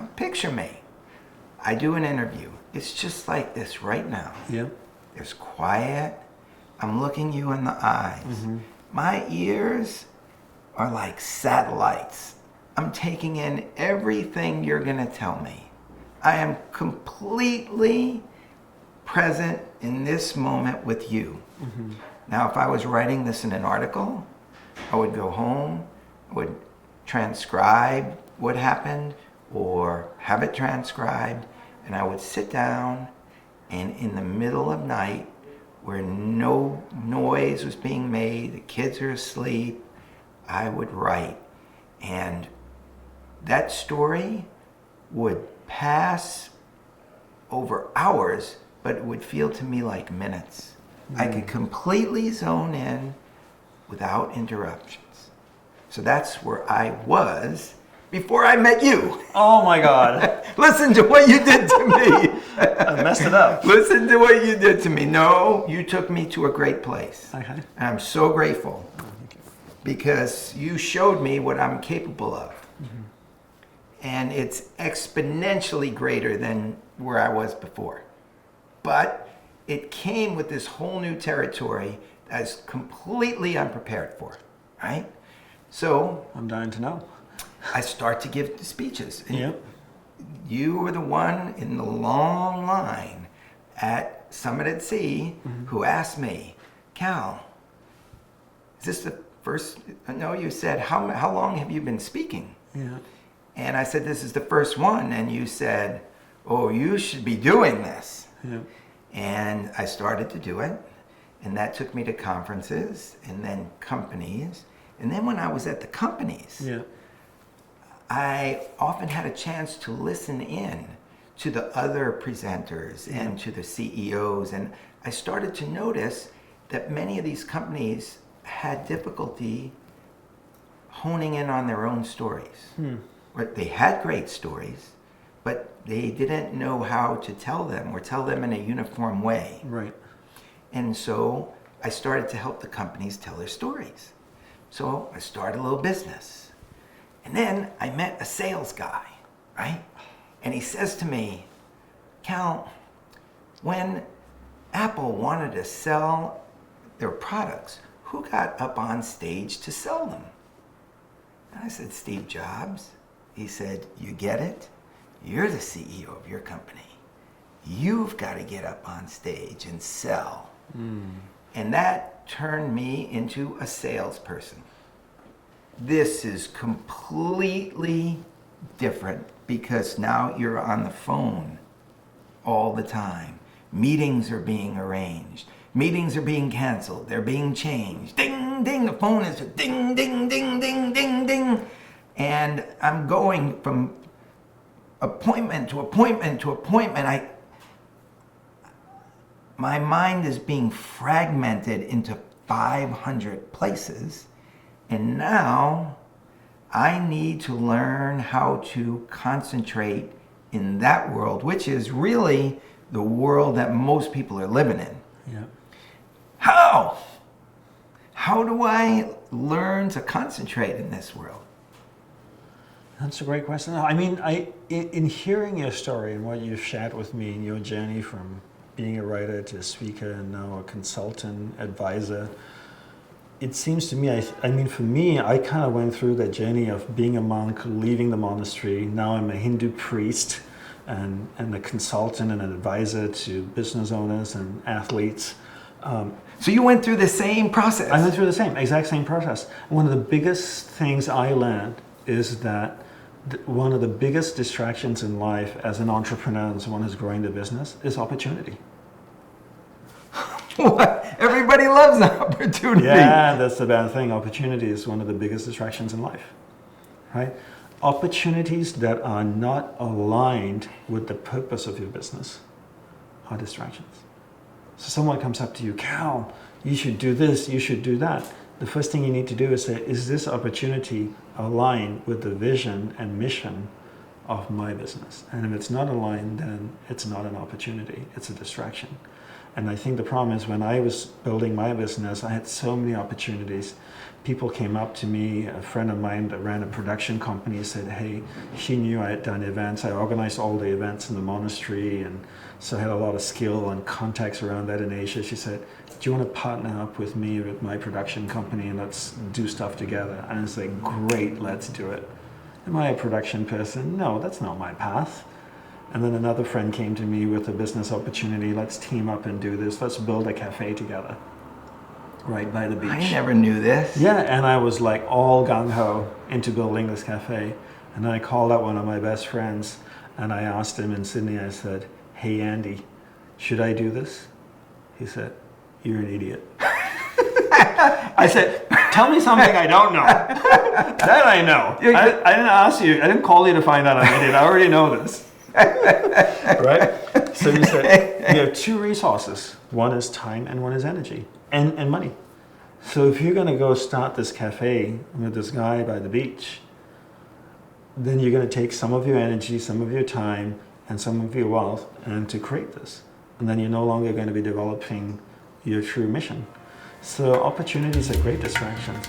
picture me. I do an interview. It's just like this right now. Yeah. There's quiet. I'm looking you in the eyes. My ears are like satellites. I'm taking in everything you're going to tell me. I am completely present in this moment with you. Now, if I was writing this in an article, I would go home, would transcribe what happened or have it transcribed, and I would sit down, and in the middle of night, where no noise was being made, the kids are asleep, I would write. And that story would pass over hours, but it would feel to me like minutes. I could completely zone in without interruptions. So that's where I was before I met you. Oh my God. Listen to what you did to me. I messed it up. Listen to what you did to me. No, you took me to a great place. Okay. And I'm so grateful because you showed me what I'm capable of. And it's exponentially greater than where I was before. But it came with this whole new territory that I was completely unprepared for, right? So I'm dying to know. I start to give speeches. And Yep. you were the one in the long line at Summit at Sea who asked me, Cal, is this the first? No, you said, how long have you been speaking? Yeah. And I said, this is the first one. And you said, oh, you should be doing this. Yeah. And I started to do it. And that took me to conferences and then companies. And then when I was at the companies, Yeah. I often had a chance to listen in to the other presenters and to the CEOs. And I started to notice that many of these companies had difficulty honing in on their own stories. They had great stories, but they didn't know how to tell them or tell them in a uniform way. Right. And so I started to help the companies tell their stories. So I started a little business. And then I met a sales guy, right? And he says to me, Cal, when Apple wanted to sell their products, who got up on stage to sell them? And I said, Steve Jobs. He said, you get it? You're the CEO of your company. You've got to get up on stage and sell. And that turned me into a salesperson. This is completely different because now you're on the phone all the time. Meetings are being arranged. Meetings are being canceled. They're being changed. Ding, ding. The phone is ding, ding, ding, ding, ding, ding. And I'm going from appointment to appointment to appointment. My mind is being fragmented into 500 places. And now I need to learn how to concentrate in that world, which is really the world that most people are living in. Yeah. How? How do I learn to concentrate in this world? That's a great question. I mean, in hearing your story and what you've shared with me in your journey from being a writer to a speaker and now a consultant, advisor, it seems to me, I mean, for me, I kind of went through that journey of being a monk, leaving the monastery. Now I'm a Hindu priest and a consultant and an advisor to business owners and athletes. So you went through the same process. I went through the exact same process. One of the biggest things I learned is that one of the biggest distractions in life as an entrepreneur and someone who's growing the business is opportunity. What? Everybody loves an opportunity. Yeah, that's the bad thing. Opportunity is one of the biggest distractions in life, right? Opportunities that are not aligned with the purpose of your business are distractions. So someone comes up to you, Cal, you should do this, you should do that. The first thing you need to do is say, is this opportunity aligned with the vision and mission of my business? And if it's not aligned, then it's not an opportunity, it's a distraction. And I think the problem is when I was building my business, I had so many opportunities. People came up to me, a friend of mine that ran a production company said, hey, she knew I had done events. I organized all the events in the monastery, and so I had a lot of skill and contacts around that in Asia. She said, do you want to partner up with me with my production company and let's do stuff together? And I was like, great, let's do it. Am I a production person? No, that's not my path. And then another friend came to me with a business opportunity. Let's team up and do this. Let's build a cafe together right by the beach. I never knew this. Yeah, and I was like all gung-ho into building this cafe. And then I called up one of my best friends and I asked him in Sydney, I said, hey Andy, should I do this? He said, you're an idiot. I said, tell me something I don't know. That I know. I didn't ask you, I didn't call you to find out I'm an idiot. I already know this. Right? So he said, you have two resources. One is time and one is energy and money. So if you're going to go start this cafe with this guy by the beach, then you're going to take some of your energy, some of your time, and some of your wealth and to create this. And then you're no longer going to be developing your true mission. So opportunities are great distractions.